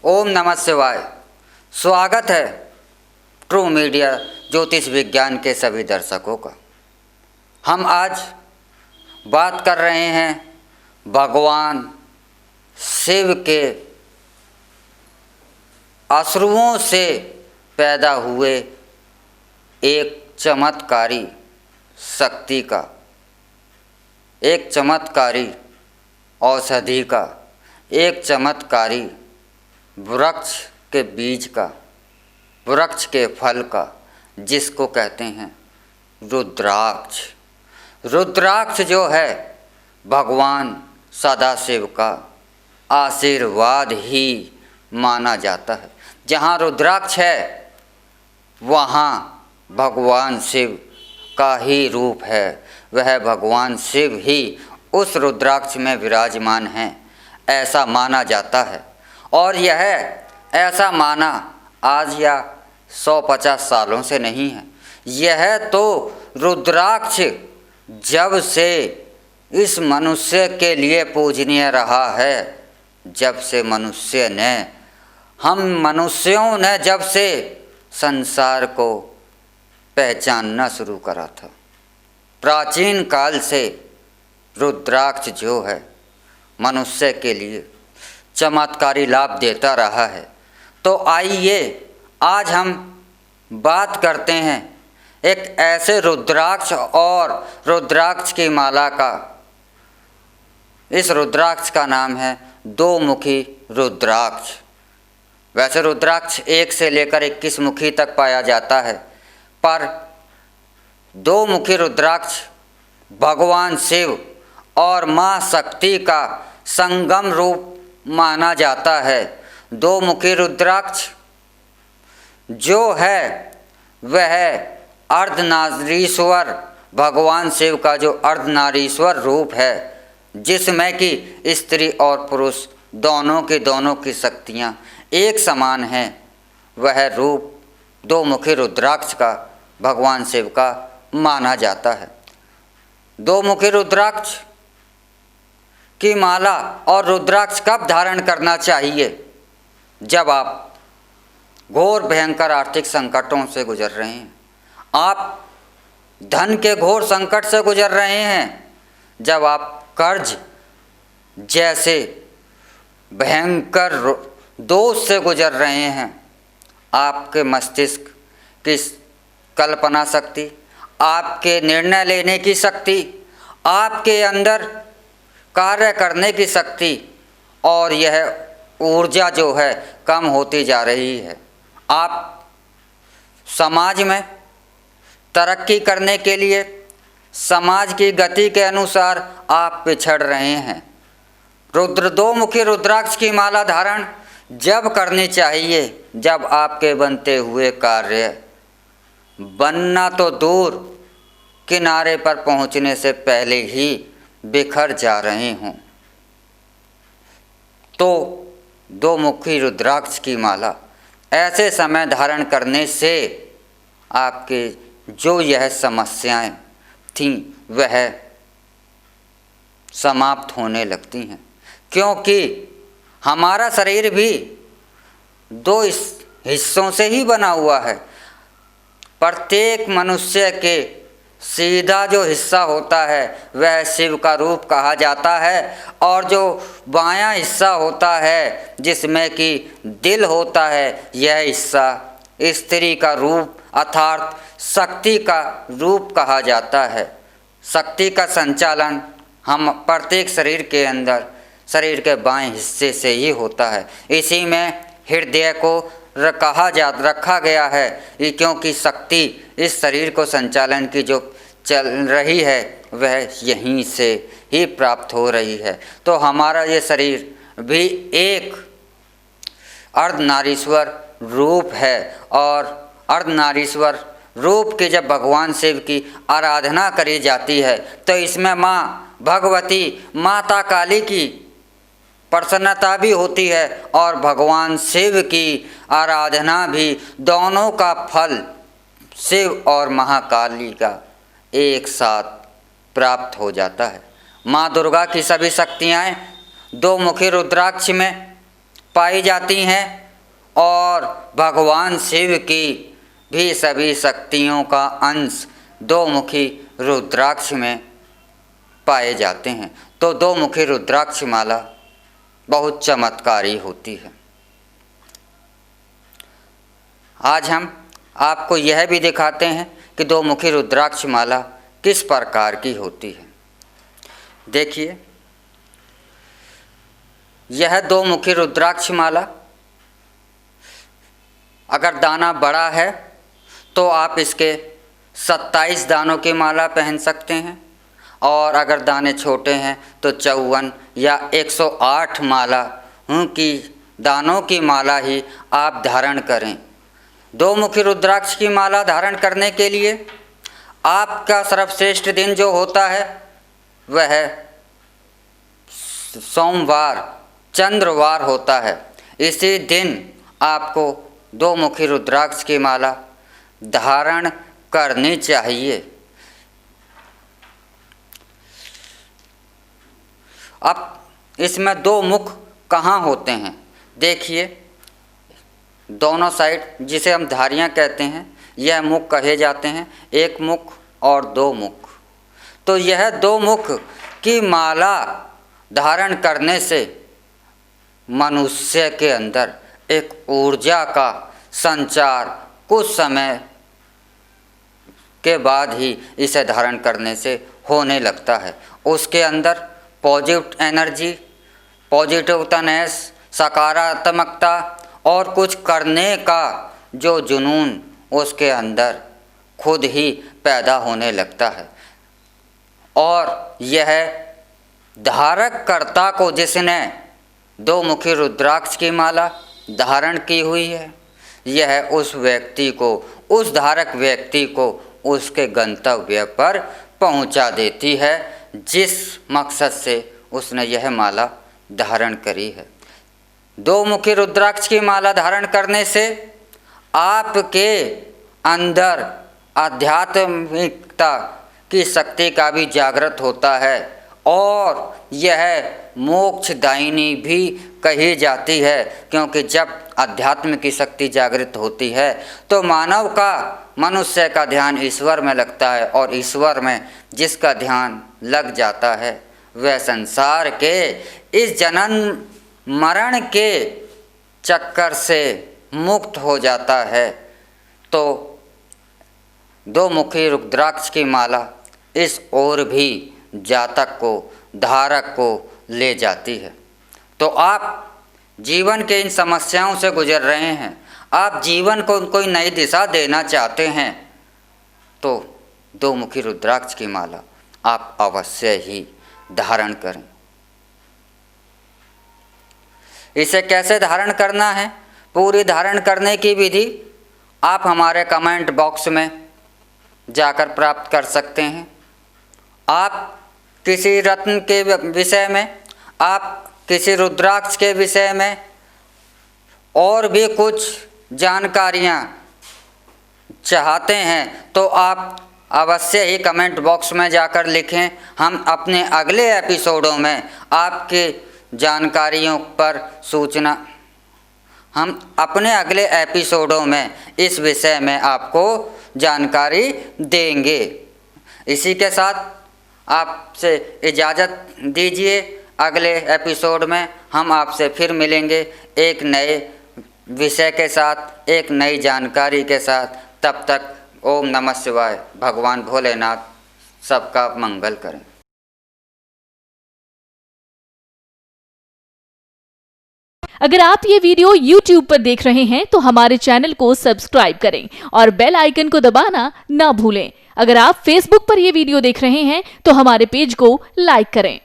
ओम नमः शिवाय। स्वागत है ट्रू मीडिया ज्योतिष विज्ञान के सभी दर्शकों का। हम आज बात कर रहे हैं भगवान शिव के अश्रुओं से पैदा हुए एक चमत्कारी शक्ति का, एक चमत्कारी औषधि का, एक चमत्कारी वृक्ष के बीज का, वृक्ष के फल का, जिसको कहते हैं रुद्राक्ष। रुद्राक्ष जो है भगवान सदाशिव का आशीर्वाद ही माना जाता है। जहाँ रुद्राक्ष है वहाँ भगवान शिव का ही रूप है। वह भगवान शिव ही उस रुद्राक्ष में विराजमान हैं, ऐसा माना जाता है। और यह ऐसा माना आज या 150 सालों से नहीं है। यह तो रुद्राक्ष जब से इस मनुष्य के लिए पूजनीय रहा है, जब से मनुष्य ने, हम मनुष्यों ने जब से संसार को पहचानना शुरू करा था, प्राचीन काल से रुद्राक्ष जो है मनुष्य के लिए चमत्कारी लाभ देता रहा है। तो आइए आज हम बात करते हैं एक ऐसे रुद्राक्ष और रुद्राक्ष की माला का। इस रुद्राक्ष का नाम है दो मुखी रुद्राक्ष। वैसे रुद्राक्ष 1 से लेकर 21 मुखी तक पाया जाता है, पर दो मुखी रुद्राक्ष भगवान शिव और माँ शक्ति का संगम रूप माना जाता है। दो मुखी रुद्राक्ष जो है वह अर्धनारीश्वर, भगवान शिव का जो अर्धनारीश्वर रूप है, जिसमें कि स्त्री और पुरुष दोनों की शक्तियाँ एक समान हैं, वह रूप दो मुखी रुद्राक्ष का भगवान शिव का माना जाता है। दो मुखी रुद्राक्ष की माला और रुद्राक्ष कब धारण करना चाहिए? जब आप घोर भयंकर आर्थिक संकटों से गुजर रहे हैं, आप धन के घोर संकट से गुजर रहे हैं, जब आप कर्ज जैसे भयंकर दोष से गुजर रहे हैं, आपके मस्तिष्क की कल्पना शक्ति, आपके निर्णय लेने की शक्ति, आपके अंदर कार्य करने की शक्ति और यह ऊर्जा जो है कम होती जा रही है। आप समाज में तरक्की करने के लिए समाज की गति के अनुसार आप पिछड़ रहे हैं। दो मुखी रुद्राक्ष की माला धारण जब करनी चाहिए जब आपके बनते हुए कार्य बनना तो दूर, किनारे पर पहुंचने से पहले ही बिखर जा रहे हों। तो दो मुखी रुद्राक्ष की माला ऐसे समय धारण करने से आपके जो यह समस्याएं थीं वह समाप्त होने लगती हैं, क्योंकि हमारा शरीर भी दो हिस्सों से ही बना हुआ है। प्रत्येक मनुष्य के सीधा जो हिस्सा होता है वह शिव का रूप कहा जाता है, और जो बायां हिस्सा होता है जिसमें कि दिल होता है, यह हिस्सा स्त्री का रूप अर्थात शक्ति का रूप कहा जाता है। शक्ति का संचालन हम प्रत्येक शरीर के अंदर शरीर के बाएं हिस्से से ही होता है। इसी में हृदय को रखा गया है, क्योंकि शक्ति इस शरीर को संचालन की जो चल रही है वह यहीं से ही प्राप्त हो रही है। तो हमारा ये शरीर भी एक अर्धनारीश्वर रूप है, और अर्धनारीश्वर रूप की जब भगवान शिव की आराधना करी जाती है तो इसमें माँ भगवती माता काली की प्रसन्नता भी होती है और भगवान शिव की आराधना भी, दोनों का फल शिव और महाकाली का एक साथ प्राप्त हो जाता है। माँ दुर्गा की सभी शक्तियाँ दो मुखी रुद्राक्ष में पाई जाती हैं और भगवान शिव की भी सभी शक्तियों का अंश दो मुखी रुद्राक्ष में पाए जाते हैं। तो दो मुखी रुद्राक्ष माला बहुत चमत्कारी होती है। आज हम आपको यह भी दिखाते हैं कि दो मुखी रुद्राक्ष माला किस प्रकार की होती है। देखिए, यह दो मुखी रुद्राक्ष माला, अगर दाना बड़ा है तो आप इसके 27 दानों की माला पहन सकते हैं, और अगर दाने छोटे हैं तो 54 या 108 माला की दानों की माला ही आप धारण करें। दो मुखी रुद्राक्ष की माला धारण करने के लिए आपका सर्वश्रेष्ठ दिन जो होता है वह सोमवार, चंद्रवार होता है। इसी दिन आपको दो मुखी रुद्राक्ष की माला धारण करनी चाहिए। अब इसमें दो मुख कहाँ होते हैं? देखिए, दोनों साइड, जिसे हम धारियाँ कहते हैं, यह मुख कहे जाते हैं, एक मुख और दो मुख। तो यह दो मुख की माला धारण करने से मनुष्य के अंदर एक ऊर्जा का संचार कुछ समय के बाद ही इसे धारण करने से होने लगता है। उसके अंदर पॉजिटिव एनर्जी, पॉजिटिवनेस, सकारात्मकता और कुछ करने का जो जुनून उसके अंदर खुद ही पैदा होने लगता है। और यह धारककर्ता को, जिसने दो मुखी रुद्राक्ष की माला धारण की हुई है, यह उस व्यक्ति को, उस धारक व्यक्ति को उसके गंतव्य पर पहुंचा देती है जिस मकसद से उसने यह माला धारण करी है। दो मुखी रुद्राक्ष की माला धारण करने से आपके अंदर आध्यात्मिकता की शक्ति का भी जागृत होता है और यह मोक्षदायिनी भी कही जाती है, क्योंकि जब अध्यात्म की शक्ति जागृत होती है तो मानव का, मनुष्य का ध्यान ईश्वर में लगता है, और ईश्वर में जिसका ध्यान लग जाता है वह संसार के इस जनन मरण के चक्कर से मुक्त हो जाता है। तो दो मुखी रुद्राक्ष की माला इस ओर भी जातक को, धारक को ले जाती है। तो आप जीवन के इन समस्याओं से गुजर रहे हैं, आप जीवन को कोई नई दिशा देना चाहते हैं, तो दो मुखी रुद्राक्ष की माला आप अवश्य ही धारण करें। इसे कैसे धारण करना है, पूरी धारण करने की विधि आप हमारे कमेंट बॉक्स में जाकर प्राप्त कर सकते हैं। आप किसी रत्न के विषय में, आप किसी रुद्राक्ष के विषय में और भी कुछ जानकारियाँ चाहते हैं तो आप अवश्य ही कमेंट बॉक्स में जाकर लिखें। हम अपने अगले एपिसोडों में आपके जानकारियों पर सूचना, हम अपने अगले एपिसोडों में इस विषय में आपको जानकारी देंगे। इसी के साथ आपसे इजाज़त दीजिए। अगले एपिसोड में हम आपसे फिर मिलेंगे एक नए विषय के साथ, एक नई जानकारी के साथ। तब तक ओम नमः शिवाय। भगवान भोलेनाथ सबका मंगल करें। अगर आप ये वीडियो YouTube पर देख रहे हैं तो हमारे चैनल को सब्सक्राइब करें और बेल आइकन को दबाना ना भूलें। अगर आप Facebook पर ये वीडियो देख रहे हैं तो हमारे पेज को लाइक करें।